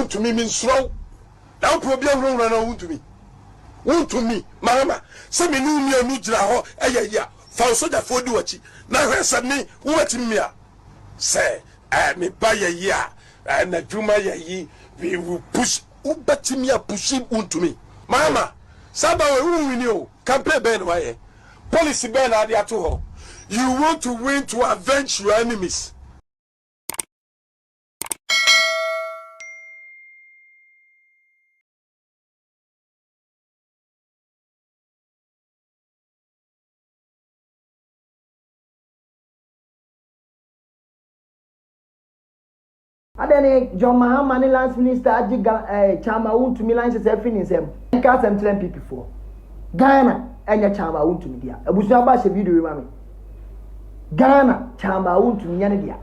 to me means slow. Now, probably run around to me. Won't to me, Mahama. Some new me a new yeah. Found so that for do what now has me, what in me. Say, I may buy a year, and a Juma ye, we will push Ubatimia pushing to me. Mahama, Saba, who we knew, can play Ben Way. Policy Ben Adiato. You want to win to avenge your enemies. Adene John Mahama ni lance minister ajiga chama Wontum lance se fini nsem nka sem tren people Ghana enya chama Wontum dia abusu aba she video ma me Ghana chama Wontum nya ne dia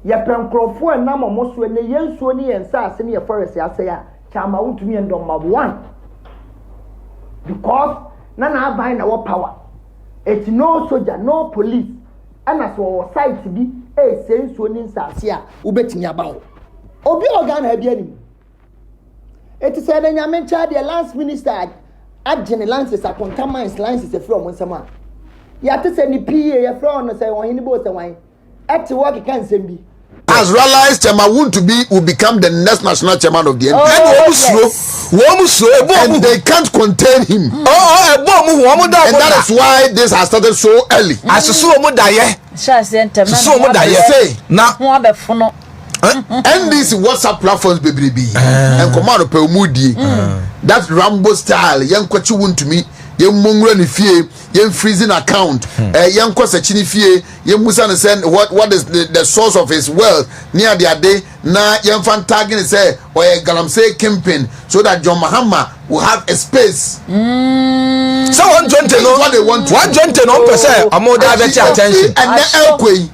ye prankrofo na momoso ne yensuo ne yensa ase ne ye forest ase ya chama Wontum ye ndom 1 because na abai na wo power it no soldier no police and as our site bi sense oni nsase a ubetimi abawo obi organ ha bia nim eti say na nyame cha de lance minister agene lances akontamines lances e from nsema ya te say ni pa ye from no say ohini bo say wan eti work kan nsem bi has realized Chairman Wontum will become the next national chairman of the NPP. And they can't contain him. And that is why this has started so early. And these WhatsApp platforms, baby, and command of Pelmudi, that Rambo style, young Kwachi Wontumi, young Mungren fee, young freezing account, young Kwasachini fee, young Musan send what is the source of his wealth near the day, na young fan tagging say, or a Galamsey campaign, so that John Mahama will have a space. So 120 what they want. 120% more direct attention. And the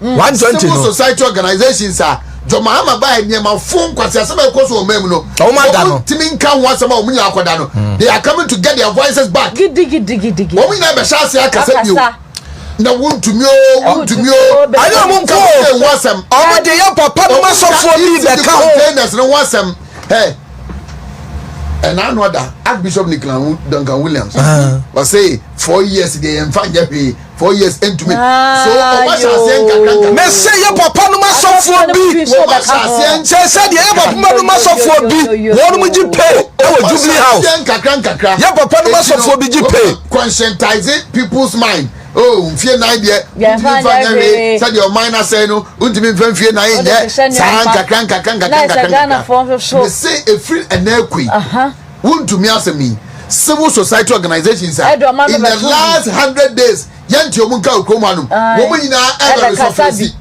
120 civil society organizations are. John Mahama buy near my phone because some of course will memno. Timing can once about Munya Kodano. They are coming to get their voices back. Digi. Women never shall say I can say you. Now Wontum. I don't want to want some. Oh, they are papa must for me the containers no want some. Hey. And I know that Archbishop Nicholas Duncan Williams was say 4 years they and find 4 years into me. So what shall say? Say your papa no must for me. Say the papa no must for me. What would you pay? Jubilee House. Your papa no must for me. Conscientizing people's mind. Oh, fear na idea. Said your mind say no. Untimi fear na idea. They say a free and equi. Wontumi asemi. Civil society organizations in the last 100 days. Yanti omunka ukomanum. Woman ina ever resurface.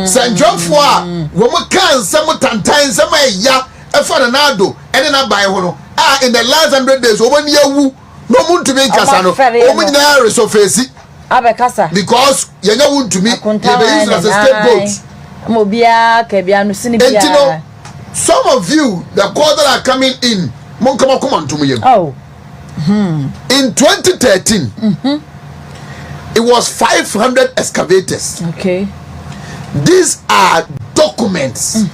Sanjofwa. Woman can some tantan some ya. Efa na do. Ene na buy hono. In the last 100 days, woman yewu. No moon to make Casano, woman there is so facey. Abekasa because you know want to me, they use as a scapegoat. Mobia, Kebian, Sinibia. Some of you, the call that are coming in, Monkama come on to me. Oh, in 2013, it was 500 excavators. Okay, these are documents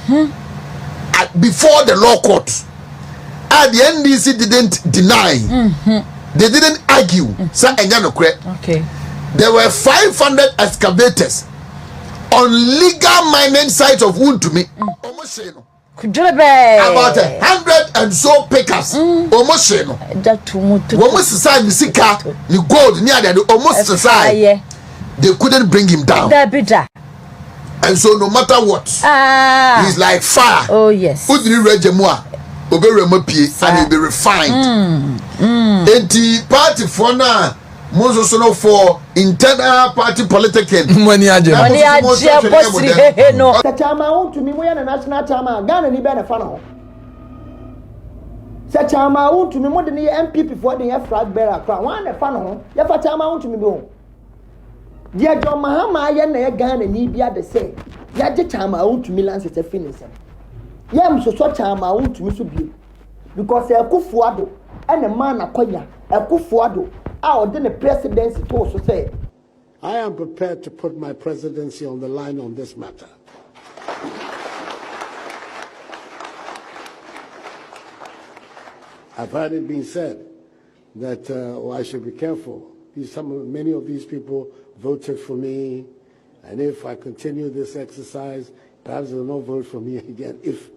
before the law court. And the NDC didn't deny. They didn't argue. Okay. There were 500 excavators on legal mining sites of Wontum. About 100 and so pickers. Almost Sika, the gold near the almost society. They couldn't bring him down. And so no matter what, he's like fire. Oh yes. And he'll be refined. The party for now, most for internal party politics. Money no. The chama Wontum me we na national chama Ghana ni be na fa no. Se chama Wontum me mo de ne MPP for the flag bearer kra wan na fa no. Ya fa chama Wontum me bo. Dia John Mahama ye na ye Ghana ni bia de say. Ya je chama Wontum lance se finish. Yam so chama Wontum so bi because Akufuado and a man akoya Akufuado our then the presidency to so say I am prepared to put my presidency on the line on this matter. I've heard it being said that I should be careful. Many of these people voted for me, and if I continue this exercise, perhaps they will not vote for me again. If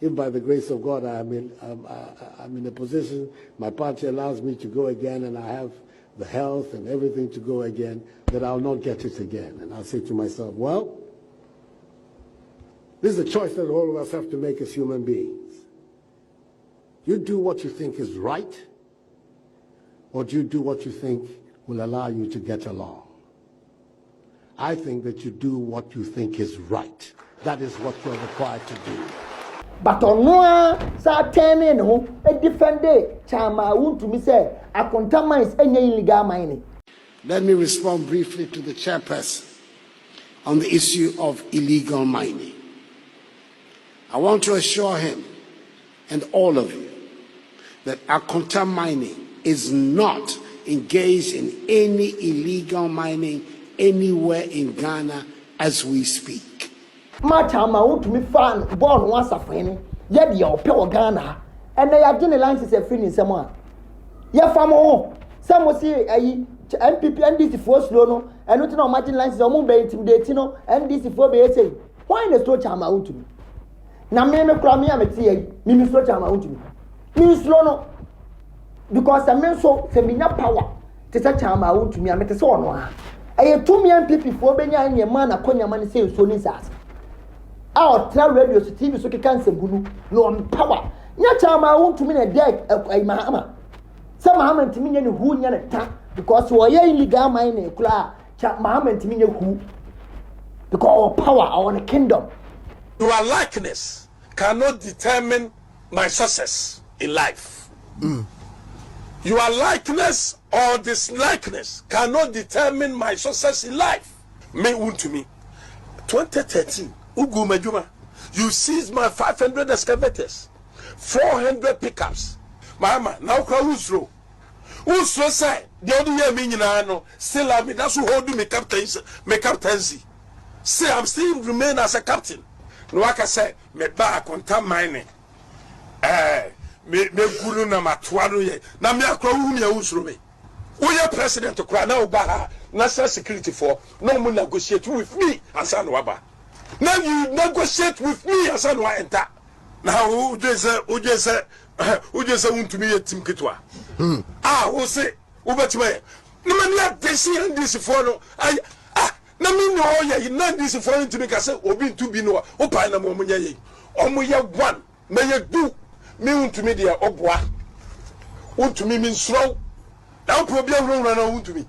by the grace of God I'm in a position, my party allows me to go again, and I have the health and everything to go again, that I'll not get it again. And I'll say to myself, well, this is a choice that all of us have to make as human beings. You do what you think is right, or do you do what you think will allow you to get along? I think that you do what you think is right. That is what you're required to do. But on no certain no a different day, Chama want to me say a contaminants any illegal mining. Let me respond briefly to the chairperson on the issue of illegal mining. I want to assure him and all of you that Akonta mining is not engaged in any illegal mining anywhere in Ghana as we speak. My Chama want to me fan born once a friend, yet your pure Ghana, and they are getting lines a friend in someone. Ya famo, some will say MPP and this first loan, and not know Martin lines or move intimidating, and this for be saying, why the store Chama want to me? Na me cry am tie me so Chama want to me. Me slow no because I mean so seminar power to say Chama want to me am te so no a. I 2 million people for benya any man akonya man say so ni sas. Our tell radio to TV so can sembunu no power. Nya Chama want to me na deck Mahama. Some Mahama ntimi nya ne hu nya ne ta because we are illegal mining kula Mahama ntimi nya hu because our power our kingdom. Your likeness cannot determine my success in life. Your likeness or dislikeness cannot determine my success in life. Me to me. 2013, Ugu Majuma, you seized my 500 excavators, 400 pickups. Mahama, now Usro. Usro say, the other year meaning I know, still I mean, that's who hold me captaincy. Say, I'm still remain as a captain. No, like I said, me back on time mining. Me guru na matwaro ye. Na me akwa wu ya usuro me. Oya president okra na oba national security for no mo negotiate with me asan waba. Now you negotiate with me asan wa enter. Now who just want to be a team kitwa. Who say ubetima. No man ya desi and this for no. Na me no ya you not this for to me ka say obi to be no opa na mo nya ye. Omo ya one me ya do me want me there obwa want to me mean slow now problem run want to me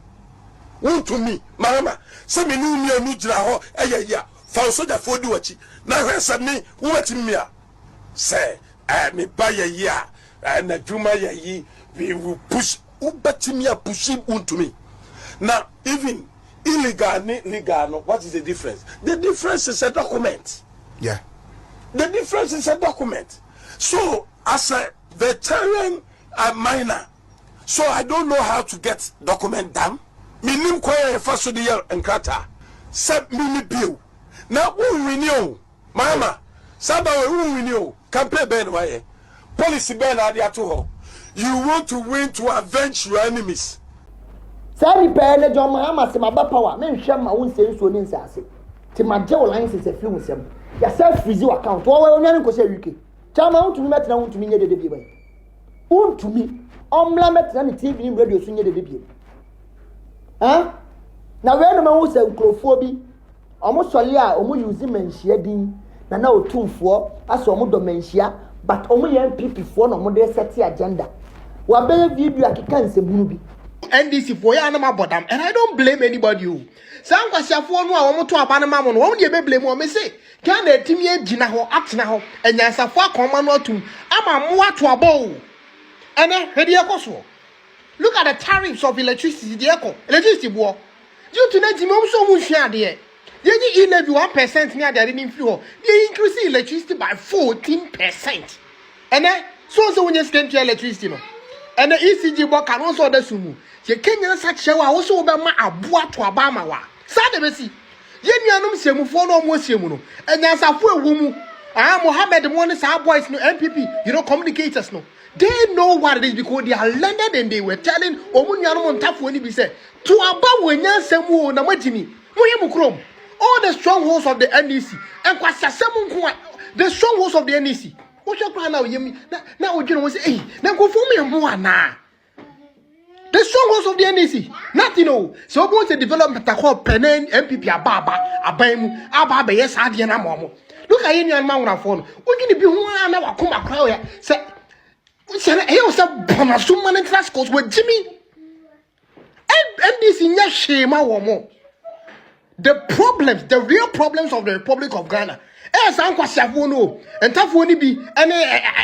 Mahama say me no me anu gira ho ya fa so da fo di wachi na hwesa me what me a say me buy ya na juma ya yi we will push ubati a pushing unto me now even illegal legal no what is the difference? The difference is a document. Yeah, the difference is a document. So as a veteran miner, so I don't know how to get document done. Minim kwaya first the year and krata. Sub mini bill. Now who renew? Mama, Saba who renew? Campaign ben way. Policy ben adiato. You want to win to avenge your enemies. Sari pele John Mahama se maba power. Men hwem ma won se so ni nsase. Ti ma je lines se free nsem. Ya self freeze account. Wo we onyan ko se wiki. Chama want to me metra want to me nye de bi ban. Want to me. Omla metra ni TV ni radio so nye de bi. Na we no ma wo se nkrofo bi. Omo sole a omo use manhia din. Na otumfo aso omo do manhia but omo ye MPP fo no omo de set agenda. Wa be video akika nsebunu bi. NDC for ya na mabodam and I don't blame anybody. Some kwasiafo no a omo to aba na mamo no omo de be blame o me say kan na etimi agina ho atena ho enyansafo akoma no atum ama mo ato abo ene hede ekoso. Look at the tariffs of electricity electricity bo due to that mom so mu hwia de ye levy 1% near the didn't feel they increase electricity by 14%. And so when you spend your electricity no and the ECG book can also the sumu. You can't such show also about my abua to Abama. Sadabesi. Yen yanum semu for no more semuno. And as a poor woman, Mohammed, the one is our boys, no MPP, communicators, no. They know what it is because they are learned and they were telling Omunyano Montafu be said to about when Yansemu Namajini, Muyamukrom, all the strongholds of the NEC, and Quasasamu, the strongholds of the NEC. What you cry now, Yemi? Now, you know, say, now go for me and more now. The strongholds of the NEC, nothing. So, going to develop a called Penen, MPP, Ababa, Abam, Ababa, yes, Adiana Momo. Look at any man on phone. We're going to be one hour, come across. Say, he was a Bonasuman and Trascos with Jimmy. And this in your shame, the problems, the real problems of the Republic of Ghana. As Uncle Savono and Tafoni be and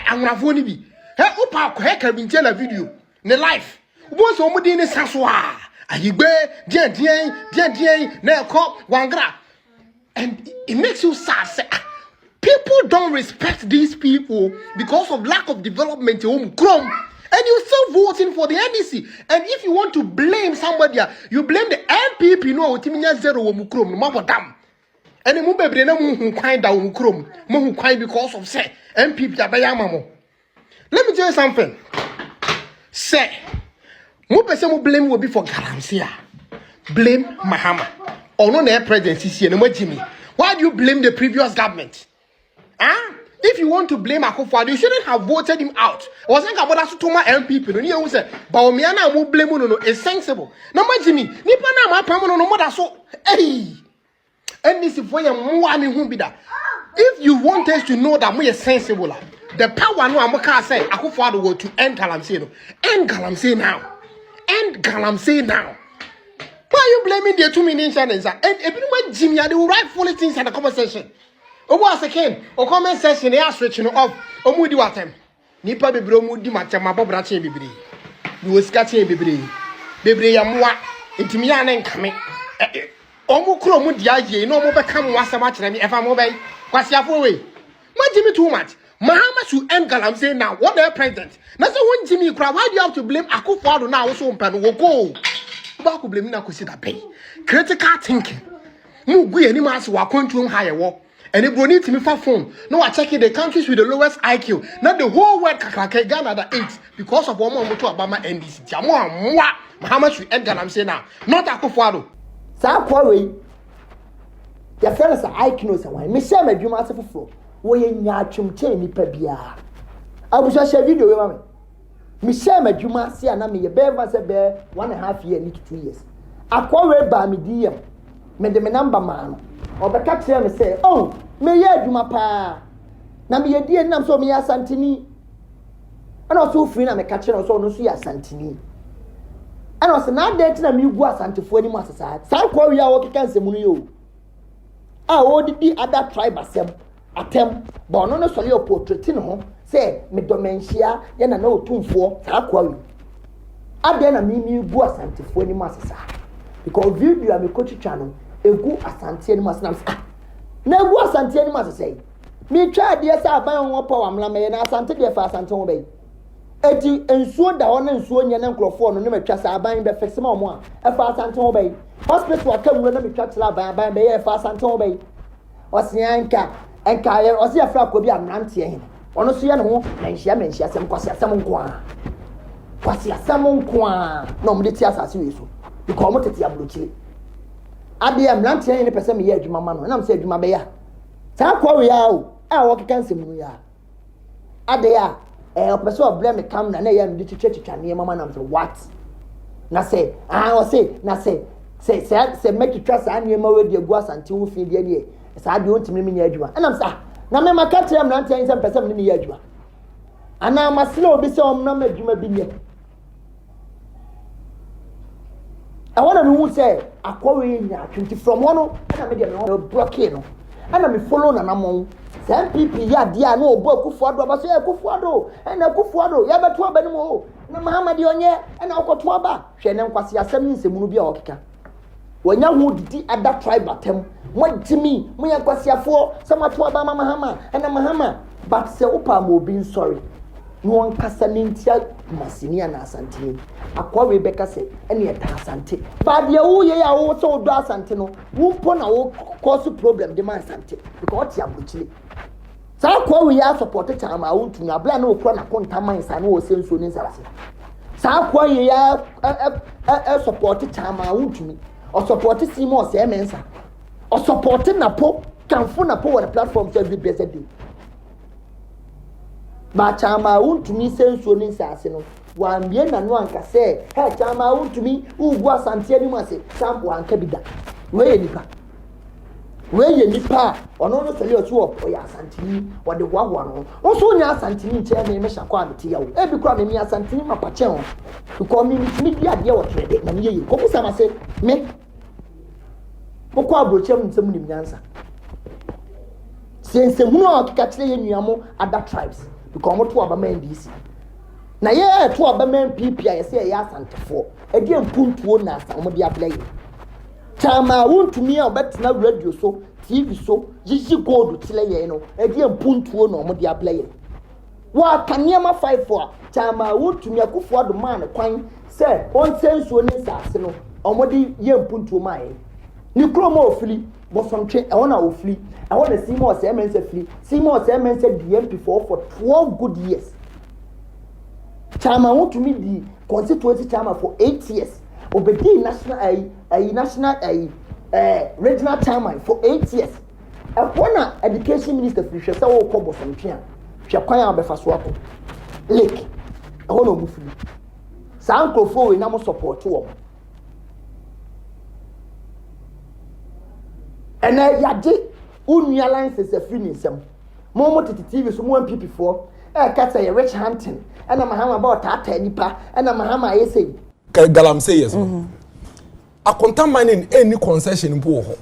Amravoni be. Her Opa Quaker in tell a video. Ne life. Once Omodine Saswa. Ahibe, Dien, Nelco, Wangra. And it makes you sad. People don't respect these people because of lack of development in Chrome. And you're still voting for the NDC. And if you want to blame somebody, you blame the MPP. No, Timinya Zero Chrome, Mabadam. And the Mube no who kind down Chrome, who kind because of say MPP Abayamamo. Let me tell you something. Say, Mube blame will be for Galamsey. Blame Mahama. Or no their presidency, no Jimmy. Why do you blame the previous government? If you want to blame Akufo-Addo, you shouldn't have voted him out. I was thinking about that to my MPP. You say, but me and I will blame no. It's sensible. No, Jimmy. Nipa na ma pamo no more so. Hey, and this is for your mwami who be that. If you want us to know that we are sensible, the power no Amaka say Akufo-Addo go to end Galamsey no. End Galamsey now. End Galamsey now. Why are you blaming the 2 million channels? And if Jimmy, they will write funny things in the conversation. Was again, or comment section, they are switching off. Omudi watem. Nipa bibro mudi matema bobra chain bibri. You was catching bibri. Bibri yamwa. Intimian and coming. Omukro mudia, no more become was a match than me if I'm obey. What's your way? Why Jimmy too much? Mahama should end Galamsey now. What their president? That's one Jimmy cry. Why do you have to blame Akufo-Addo now? Also, pen will go. Back blame Nakusida pay. Critical thinking. Mugu any mass who are going to higher war. And if we need to me for phone, no, I check the countries with the lowest IQ. Not the whole world Kakake Ghana that 8 because of one more to Obama NDC. How much we end Galamsey now? Not Akufo-Addo. Sa quarry. Your fellas are IQ so why. Michelle me dwuma ase foforo. Wo ye nya atwumche nipa bia. Abusha share video we mama. Michelle me dwuma ase ana me ye be va se be 1.5 years to 2 years. Akwa ba me DM. Me de me number man. Obeka kire me say, "Oh, me ye adwuma pa. Na me ye die nam so me ya santini." Ana so free na me ka kire so no so ya santini. Ana so na date na me gu asantefo ani mu asesa. San kwa wi a wo keka nsemu no yo. Ah, wo didi other tribe asem. Atem, but no so le portrait no ho. Say me domenhia ye na otumfo sa kwa wi. Ade na me gu asantefo ani mu asesa. Because video am coach channel egu asante ni masnam na egu asante ni masese me twa de sa aban won pa wamla me na asante de fa asante wo be eti ensuo da won ensuo nya na nkrofo no ne matwa sa aban be fixe ma mo a fa asante wo be hospital akam na me twa tla aban be ye fa asante wo be osianka enka ye osi afra ko bi amrante ye ono so ye ne ho menhia asem kwasi asem nko a no mo de ti asase we so because mo tete abrochire ade am lantia ni pese me ye adwuma ma no na me se adwuma be ya sa kwa we ya o a wo keka nsem no ya ade ya pese o blame me kam na ye me chichwa ne mama na me what na say o say na say make trust an ye ma we de gu asante wo fi de ne sa ade on timi me nya adwuma na me sa na me maka tere am lantia ni se pese me ne ye adwuma ana masle obi se om na me adwuma bi ne I want to know say akwawe nya 20 from one na me dey no block no and me follow na namon some people ya dia na obo Akufo-Addo ba so Akufo-Addo na Akufo-Addo ya beto aba ni mo na Mahama de onye na okoto aba hwe ne nkwase asem ni nsemu no bia okeka wanya hu didi other tribe atem mo jimi mo ya nkwase afo sama to aba Mahama na Mahama but say opa mo be sorry no one kasa nintia masinia na asante akwa we beka se ene eta asante but ye wo ye ya wo so do asante no wo mpo na wo cause problem de man asante because what ya buchile saa kwa we ya support chama Wontum abla na okura na kontaman sa na o senso ni nsarase saa kwa ye ya support chama Wontum o support Simo se mensa o support na po kanfo na po on the platform every blessed day ba chama Wontum senso ni nsarase no wa mbie na no anka se ha chama Wontum ugwu asante ani mu ase sample anka bida we ye nipa ono no sele otu opo ya asantini wo de gwagwa no wo so nya asantini nche me sha kwa meti yawo e bi kwa me asantini mapache ho ko mi mi ade wo trede na me ye ko kusa ma se me mo kwa broche mu nsem nim nyansa sense hunu a kika kire ye nuamo other tribes because mo to aba man DC na ye to aba man PP ya se ya asantefo e de mpuntuo na asa mo de apply chama Wontum a obetina radio so TV so yiyi gold tile ye no e de mpuntuo na omo de apply wa kaniama 5 for chama Wontum akufo ado man kwan se on sensuo ni sase no omo de ye mpuntuo mai ni kromo ofili bo somtwe e wona ofili e wona Simo se mense fili Simo se mense DMP for 12 good years chama Wontum di constituency chama for 8 years obedi national regional chairman for 8 years. A former education minister for Shesa wo kobo somtwe hwe kwan abefa so akọ lake e ho no mufili sa nkrofo we na mo support wo ena yade unua license afri ni nsem mo TV so mo MPP for e ka say rich hunting ena Mahama about tata nipa ena Mahama yesey Galamsey yes akonta mining any concession mpo ho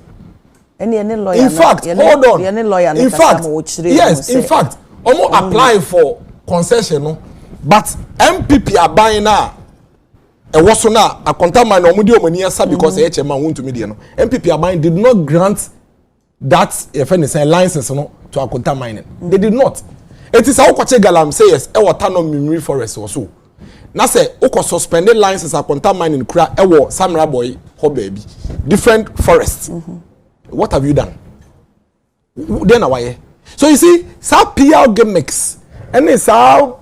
any lawyer in fact hold on any lawyer in fact yes in fact omo apply for concession no but MPP aban na e woso na akonta mining omo di omani asa because e chairman Wontum die no MPP aban did not grant that if any license no to akonta mining they did not it is how kwache Galamsey yes e water no memory forest also na say uko suspended license akonta mining kura ewo Samra boy ho baby different forests what have you done then why so you see sa PR gimmicks and is how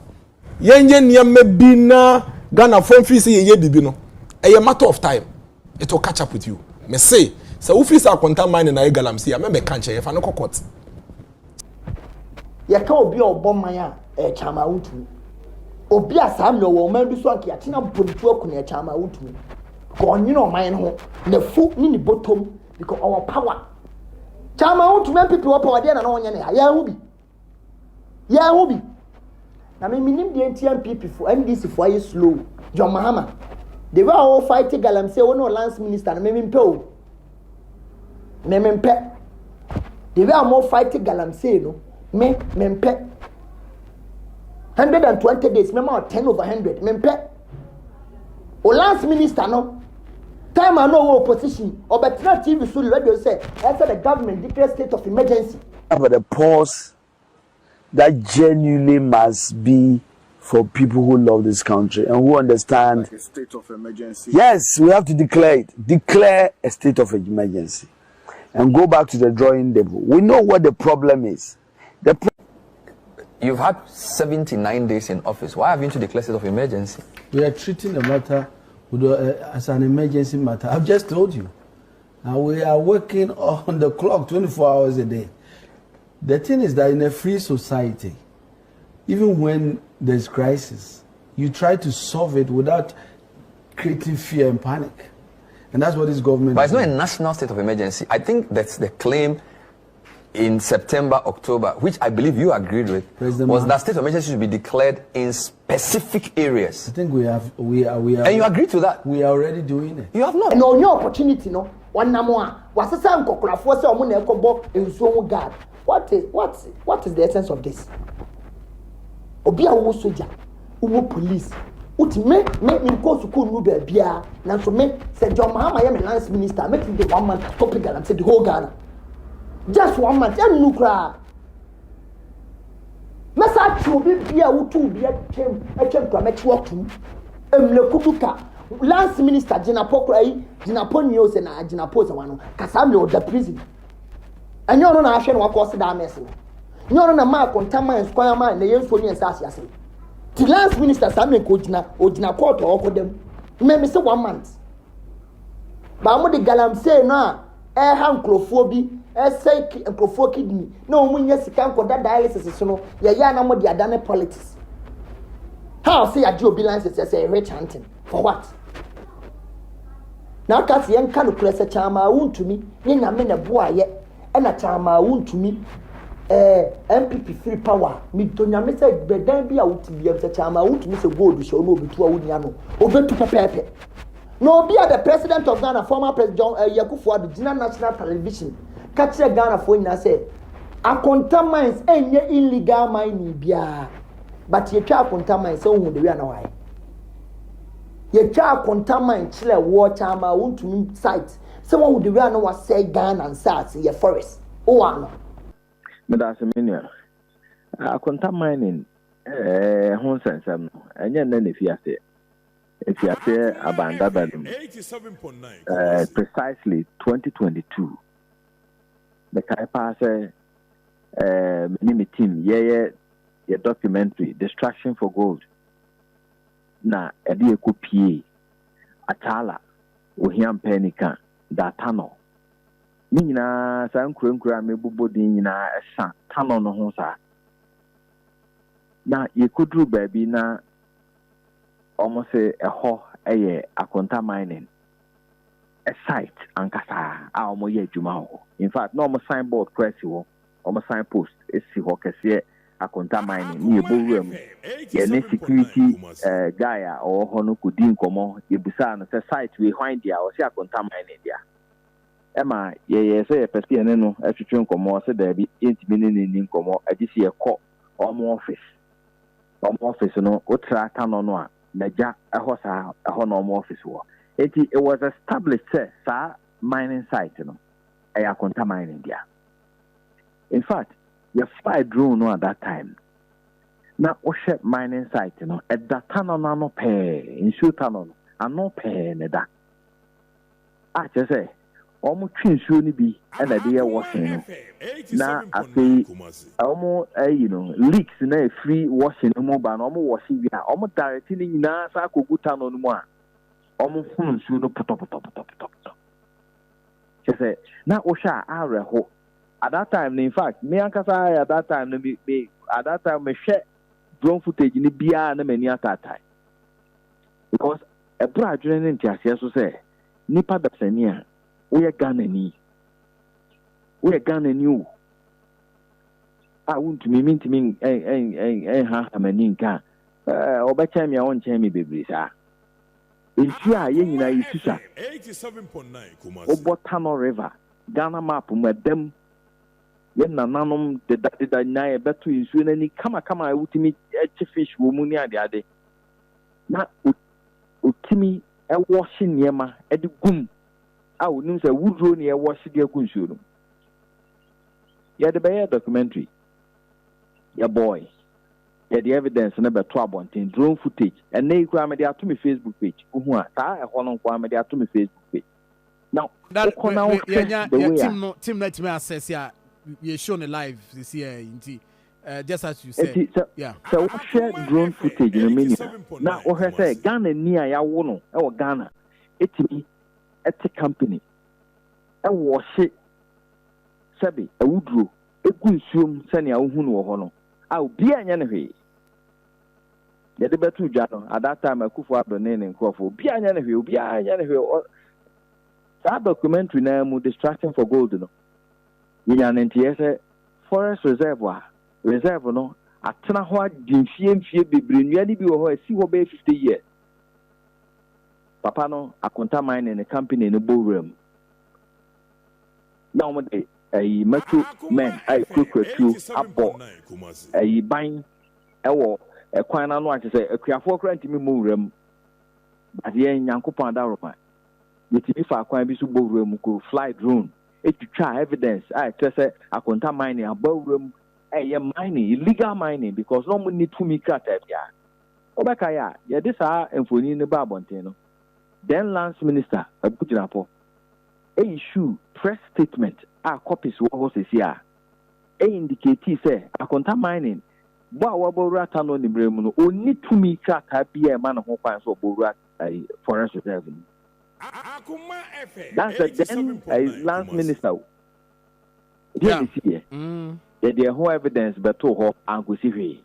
yenye niam bi na Ghana phone fee say ye bibi no a matter of time it will catch up with you me say so if you akonta mining na Galamsey a me kan che ye fa no court ye ka obi oboman a chama Wontum obi asam no wo man bi so anke atina bontu akuna chama Wontum ko onyi no man ho na fu ni ni bottom because our power chama Wontum people wo power dey na onye ne ya hu bi na me minim dey NTMPP for NDC for ayi slow John Mahama they were all fighting Galamsey wo no lance minister na me mpe o me mpe they were more fighting Galamsey no me mpe 120 days, remember 10 over 100. Mempe. O last minister no. Time I know opposition. Or but not TV so radio say after the government declared state of emergency. But the pause that genuinely must be for people who love this country and who understand like a state of emergency. Yes, we have to declare it. Declare a state of emergency and go back to the drawing table. We know what the problem is. You've had 79 days in office. Why haven't you declared state of emergency? We are treating the matter as an emergency matter. I've just told you. Now we are working on the clock 24 hours a day. The thing is that in a free society, even when there's crisis, you try to solve it without creating fear and panic. And that's what this government But it's not a national state of emergency. I think that's the claim in September, October, which I believe you agreed with, was that state of emergency should be declared in specific areas. I think we are. And you agreed to that? We are already doing it. You have not. No, no opportunity, no. One more. What's the same? What is the essence of this? Obia wo soldier, wo police. Uti me go school no be bia. Na so me say John Mahama ye me lance minister, make the 1 month stop Ghana, say the whole Ghana. Just 1 month, and no cry. Masa chubi bia wutu bia twem kwa mechi wotu. Emlekutuka. Lance minister Jinapo krai, Jinapo news na Jinapo se wano. Kasa me o the prison. Enyo no na ahwe no akọ se da mess no. no na ma contaminants kwa ma na yenso ni ensase ase the last minister Samuel Ojina court okodem me say 1 month ba mo de Galamsey no a nkrofo bi say nkrofo kidney na omunya sika nkoda dialysis so no ye ya na mo de adane politics how say ya obi license say rich hunting for what na kasi yen ka no klese chama wuntumi ni na me na boaye e na chama wuntumi MPP free power mi donya me say bedan bi a wutibia me say chama wuntumi say gold show no obitu a wunya no obetu pepepe no be the president of Ghana former president Yakufo-Addo Gina national television catch Ghana for nyina say akonta mines enye illegal mining bia but ye twa akonta mines so hu de wi na why ye twa akonta mine chile wo chama wuntumi site so hu de wi na wa say Ghana and SARS ye forest o ano Medase menua akonta mining ho sensem no enye na ne fiase efiase abanda badum precisely 2022 the kaipa say mini team ye documentary Distraction for Gold na edi ekopie atala ohiam panika datano ni nyina sa nkura mebubo din nyina esa tano no ho sa na yekudru baabi na almost a ho akonta mining a site ankasa a omo ye adwuma ho in fact no omo signboard press ho omo sign post esi ho kese akonta mining ni eboruam ye ne security guy a o ho no kodi nkomo ye busa no say site we hwan dia o se akonta mining dia ema ye say person ne no atwetwe nkomo se da bi entimi ne ni nkomo agisi ye kɔ omo office no otra tano no a naja ahosa ahono omo office wo it was established sa mining site no akonta mining dia in fact you fly drone no at that time na o share mining site no at that tano no pay in shoot tano no pay ne da a che say omo twinsuo ni bi na de ye washing na afei omo leaks na free washing mo ba na omo washing wi a omo direct ni nyina sa koguta no mu a omo hunsuo no potopotop say na o sha areho at that time in fact me ankasa at that time no me at that time me share drone footage ni bia na mani atatai because e bra adwene ne ntiase so say nipa da sania we are Ghana ni o won't me mean to me ha amani nka obecha me won chen me bebre sa ensu a ye nyina yisusa 87.9 Obotano River Ghana map madam ye nananom de na e beto ensu na ni kama wutimi fish wo mu ni ade na utimi e wash niema e de gum awu nim say wudro ne e wash de akunsuo no ya de be documentary ya boy ya the evidence na be to abonten drone footage and na ikura me de ato me Facebook page ohu a ta e ho no kwa me de ato me Facebook page now that team let me access ya we show on live this year indeed just as you said yeah so we share drone footage no mini na o he say Ghana ni a ya wo no e wo Ghana etimi eti company e wo hye sabi e wudro egu nsuom sane a wohu no wo ho no a obi anya ne hwe ya de betu dwa no at that time Akufo-Addo ne nkrofo obi anya ne hwe that documentary na mu Distraction for Gold no yinya ne ntie se forest reserve no atena ho adimfie bebre nua ni bi wo ho asi ho be 50 years papa no akonta mine ne company no bowram na mo de metro men kwekwetu abo ban ewo ekwan na no ache se akuafo kra ntimi mowram ade nyankopon adaroma yetimi fa akwan bi so bowram ko fly drone etwitwa evidence se akonta mine abowram mining illegal mining because no mo need to me krata bia obeka ya de sa enfoni ne ba abonten no then Lance Minister Abujinapo issue press statement copies wo ho sesia indicate say akonta mining bo a wabawura tano ni bremu no oni tumi krata bia e ma no ho kwan so bawura forest reserve. That's the then last minister. Yeah. The whole evidence beto ho ankosi.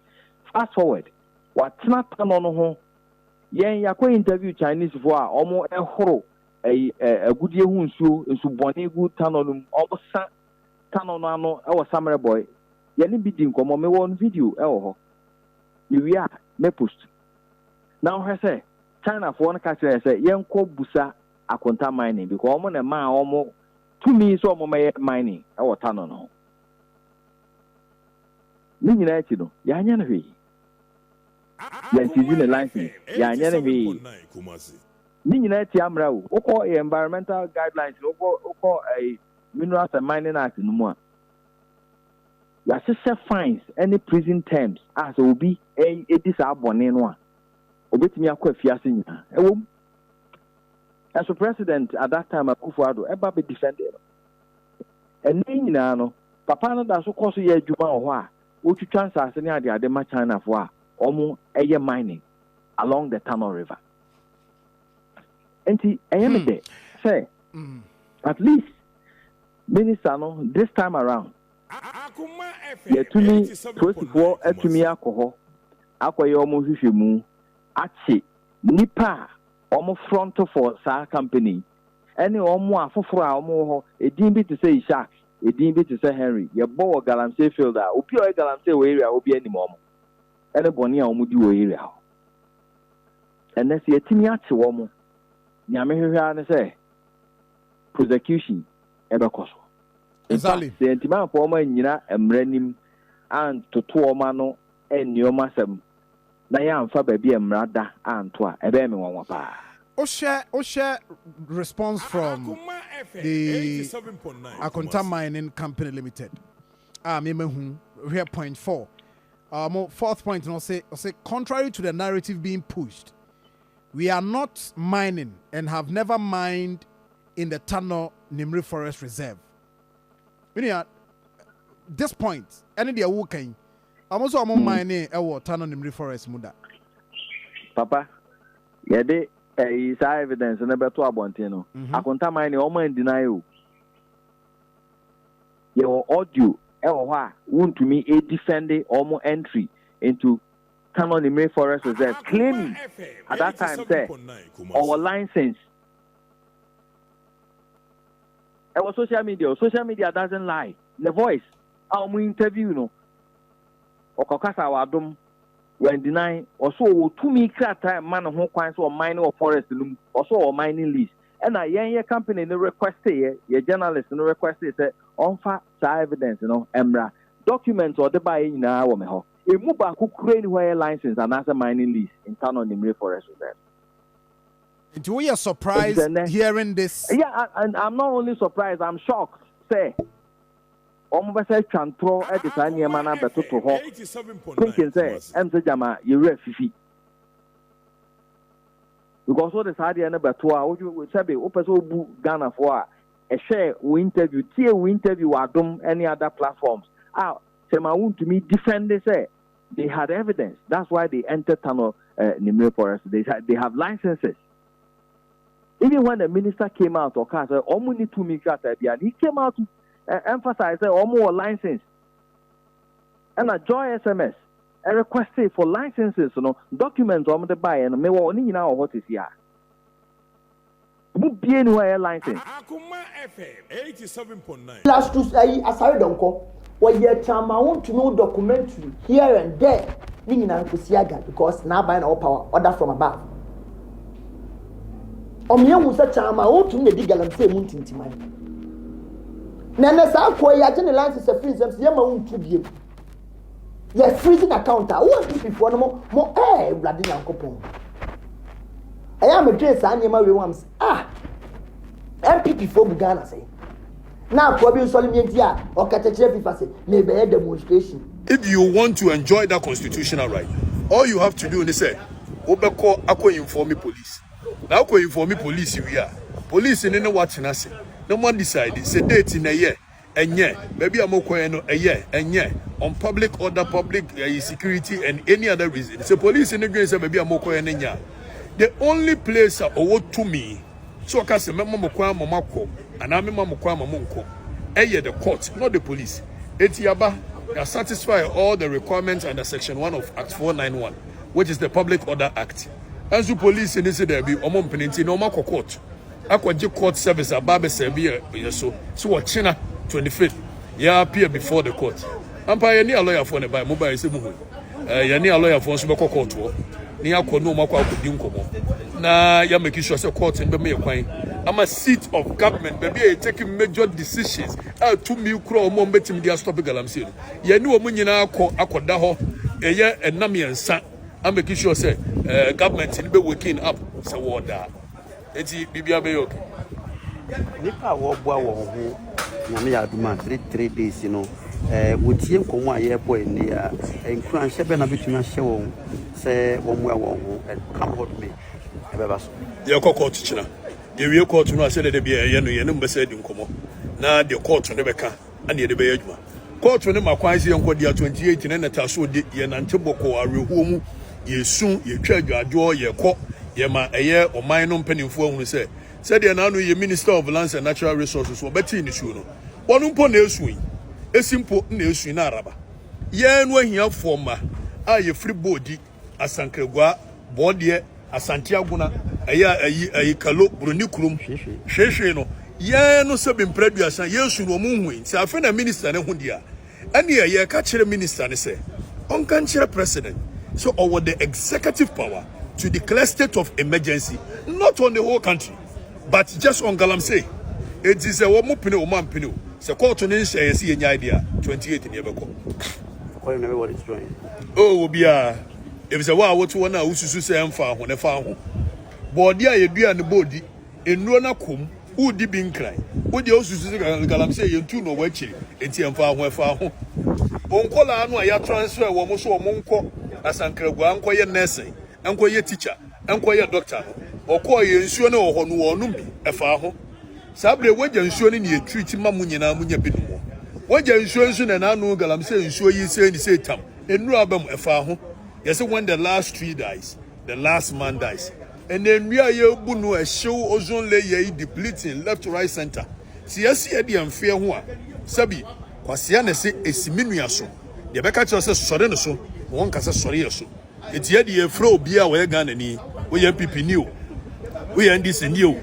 Fast forward. What not tano no ho. Yen yakwa interview Chinese for omo ehoro a good year nsu boni good tano no omo sa tano no ano e was samurai boy. Yen bi di nkomo me won video e wo ho. We are me post. Now he say China for one catch say yen ko busa akonta mining because omo na ma omo to me so omo may mining e wo tano no. Ni nyina echi no ya anya na hwe. Yen tizi na license ya anya na hwe. Ni nyina echi amra wo okọ environmental guidelines okọ minerals and mining act no mu a ya sese fines any prison terms as obi this abone no a obetimi akọ afiase nyina ewo. As a president at that time Akufo-Addo eba be defended and nyina no papa no da so koso ye adwuma ho a otwitwa nsase ne ade ma China fo a omo eye mining along the Tano River. Enti me de say at least minister no this time around yetumi 24 atumi akoho akoye omo hwehwemu achi nipa omo front for sa company any omo afoforo a omo ho edin bi to say Isaac edin bi to say Henry ye bo Galamsey field a obi o Galamsey we area obi anim omo ene boni a omo di we area ho ene se yetimi achi wo mo nyame hwehwa ne say prosecution ebe koso exactly the intima for omo nyina emranim and toto omo no enioma sem na ya amfa ba bi emrada anto a ebe me wonwa pa. O share response from the Akonta Mining Company Limited. Me here point 4. Fourth point, and I'll say contrary to the narrative being pushed, we are not mining and have never mined in the Tano Nimri Forest Reserve. This point, any day working, I'm also mining Tano Nimri Forest Muda. Papa, yeah, is evidence and about 2 abontino. Akonta mining almost deny you. Your audio, won't to me a defending almost entry into Tano Nimri Forest Reserve, claiming at that time say our license. It was social media. Social media doesn't lie. The voice, our interview, no. Okokasa wadum when denying also 2 me krata man who kwans or mining or forest also or mining lease. And a young company no request your journalist no request say on evidence, emra documents or the buying in our meho. A muba who create where license and as a mining lease in town on the forest reserve. Do we are surprised hearing this? Yeah, and I'm not only surprised, I'm shocked. Say, say chantro at the time your man better to ho. Thinking say, Jama, you refifi. Because what is hard and about 2 hours, you say, open so Ghana for a share we interview, Adum, any other platforms. Sema want to me defend they say they had evidence. That's why they entered Tano Nimri Forest. They have licenses. Even when the minister came out, or said, "Omo to me and he came out to emphasize that Omo license and a joy SMS and requested for licenses, documents on the buy and me only now what is here. Who be anywhere license? FM 87.9. Last to say, aside donko, what yet I want to know documentary here and there, meaning Ankusiaga because now buying all power order from above. Omiya musa chama otu ne di Galamsey muntinti man. Nana sa kwa ya jene license se freeze se yama untu biem. Yes, freezing account a what people no mo blade yankopon. I am a dress and yama we wams MPP for Ghana say. Now for being solemnity or catch FIFA say maybe a demonstration. If you want to enjoy that constitutional right, all you have to do is say Obeko Akwa inform police. Now go inform police we are. Police in any watching us. No one decided. It's a date in a year. enye maybe amokwa no enye on public order, public security and any other reason. So police in the grace maybe amokwa nya. The only place to me so I can say mamokwa mamako and I'm mamokwa mamonko. The court, not the police. Etiaba satisfy all the requirements under Section 1 of Act 491, which is the Public Order Act. As the police in this there be omon penalty no mako court. Akwaje court service ababe servie so China 25th. Yeah, appear before the court. Empire ni a lawyer for the by mobile se muhu. Ya ni a lawyer for so beko court wo. Ni akọ no mako akodi nkomo. Na ya make sure say court in be me kwan. I'm a seat of government, baby, taking major decisions. To me, crow, mom, betim, they are stopping Galamsey. You know, when you now call Akodaho, a year and Nami and San. I'm making sure, say, government in be waking up. So, what that? It's Bibia Bayoke. Nipa Wabwa, Namia Duma, 3 days, you know. Would you come my airport in the and crunch a between a show, say, one way, and come hold me. Your court, China. The real court no said there be a yenu said in Como. Now the court on the Becca and the Bayajma. Court on the Maquazi on Codia 28 and Tasso de Yanantiboko are rehumu, ye soon, ye charge your jaw, ye court, ye ma a year or mine on penny for who said the Nano, ye Minister of Lands and Natural Resources were better in the shoe. One upon the swing, a simple news in Araba. Yen when he have former, ye free body, a Sankregua, body. Asantiaguna ayi kalo bronikulum hwehwe no ye no se bempredua san yesu no munhui se afa na minister ne ho dia ane ye ka kire minister ne se on kan kire president so over the executive power to declare state of emergency not on the whole country but just on Galamsey. It is a woman pino o man pino se court no nhyɛ yesi yenya idea 28 ne yebeko why never what is doing oh obia. If it's a war, what one now usually say I'm far when I found body a dua and body in Rona cum, who did being cry. Would you also say Galamsey you two no watching, and see I'm far where far home. Boncola, no, I transfer almost a monko as Uncle Guanco, nursing, Uncle your teacher, Uncle your doctor, or call you ensure or no a far home. Sabre, what you're ensuring you treat Mamunia Munya Binumo. What you're ensuring and I know Galamsey ensure you say the same time, and no album a far home. Yes, when the last tree dies, the last man dies. And then we are able to show ozone layer depleting left, right, center. See, yes, the unfair one. Sabi, Quasiana say a similar so. The Becca says, sorry, so one can say sorry. So it's yet the fro be away gun any. We are PP new. We are this new.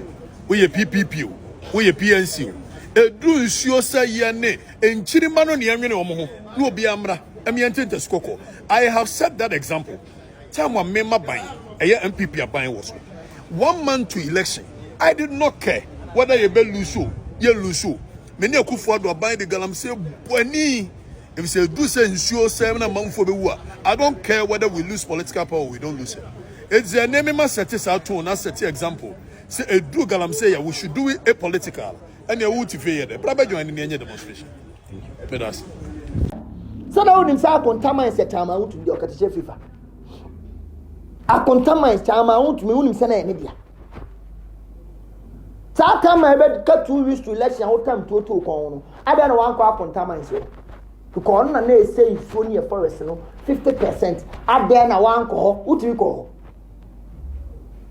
We are PPP. We are PNC. A do sure say yane and Chirimano Niamino no be amra. I have set that example. Time when member buying a year MPP are buying was 1 month to election. I did not care whether you be luso, you luso. Many of you are buying the Galamsey Bueni. If you do say ensure 7 months for the war, I don't care whether we lose political power or we don't lose it. It's the name of set out to not set example. Say a do Galamsey, we should do it a political and you would fear the probably join any demonstration. Pedas. So now in sa contaminate se tama out to the okatishe FIFA. A contaminate tama out to me unim se na ene dia. Sa tama ebe ka 2 weeks to election how time to kon no. Ada na wan kwa contaminate so. To kon na na say so near forest no 50%. Ada na wan ko utimi ko.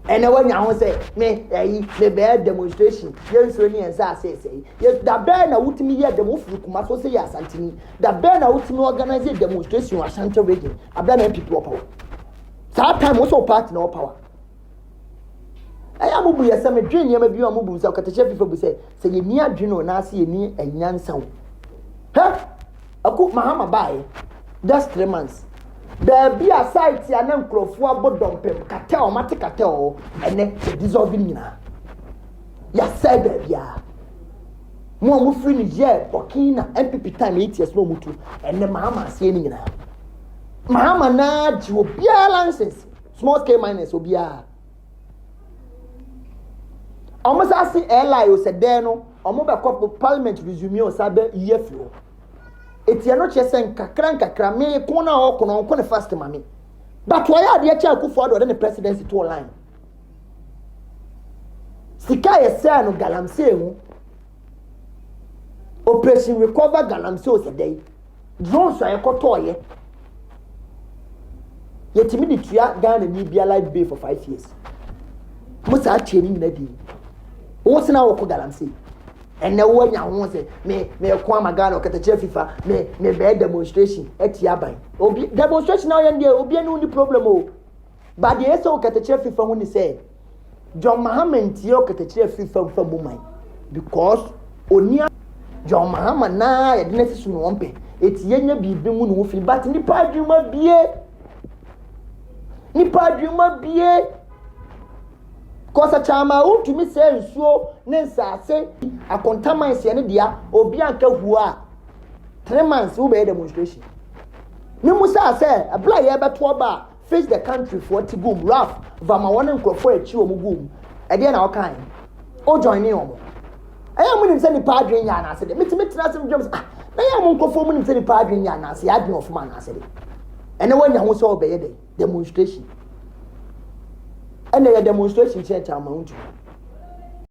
And when you say, me, the bad demonstration, yes, when you say, yes, the banner would me yet the move from my say, yes, Antony. The banner would me organize a demonstration or Santa region. I've done people power. Sometimes also part no power. I am a boy, some dream, you may be a move, so cut a chef people say, you near Juno, Nasi, and near a young sound. Huh? I cook Mahama by just 3 months. There be a site ya na nkrofo abodom pem katel mate katel ene dissolving nyina ya said there bia mo free ni je Burkina MPP time 8 years no mutu ene Mahama asie ni nyina Mahama na ji obia license small scale miners obia almost as airline o se there no omo be cop parliament resume o sabe yefio etiano chesen kakra me kona o kono kono fast mami but why are dey cha ku forward the presidency to line sika ye say no Galamsey hu operation recover Galamsey o se dey drones a ekotoye yetimi di tua Ghana ni bia life bay for 5 years musa training na di wo se na wo ko Galamsey ene wo nya ho se me ko amagana o katache FIFA me be demonstration etia ban obi demonstration na yo ndie obi anu ni problem o but the eso katache FIFA hu ni say John Mahama ntie o katache FIFA fa mumai because onia John Mahama na ya de nesi no ompe etie nya bibi mu no fi but ni pa adwuma bie kosa chama untumi se nsuo ne nsase akontamanse ne dia obi anka huwa 3 months we be demonstration me musa se abla ye beto ba face the country for tigum raf vama wona nkofo achi omugum e de na okan o join ni omo aya mu nim se ni padwen ya na ase de metime tena se mdwom na ya mu nkofo mu nim se ni padwen ya na ase ya dwen of man na ase de ene wanya ho so obeye de demonstration and the demonstration church amount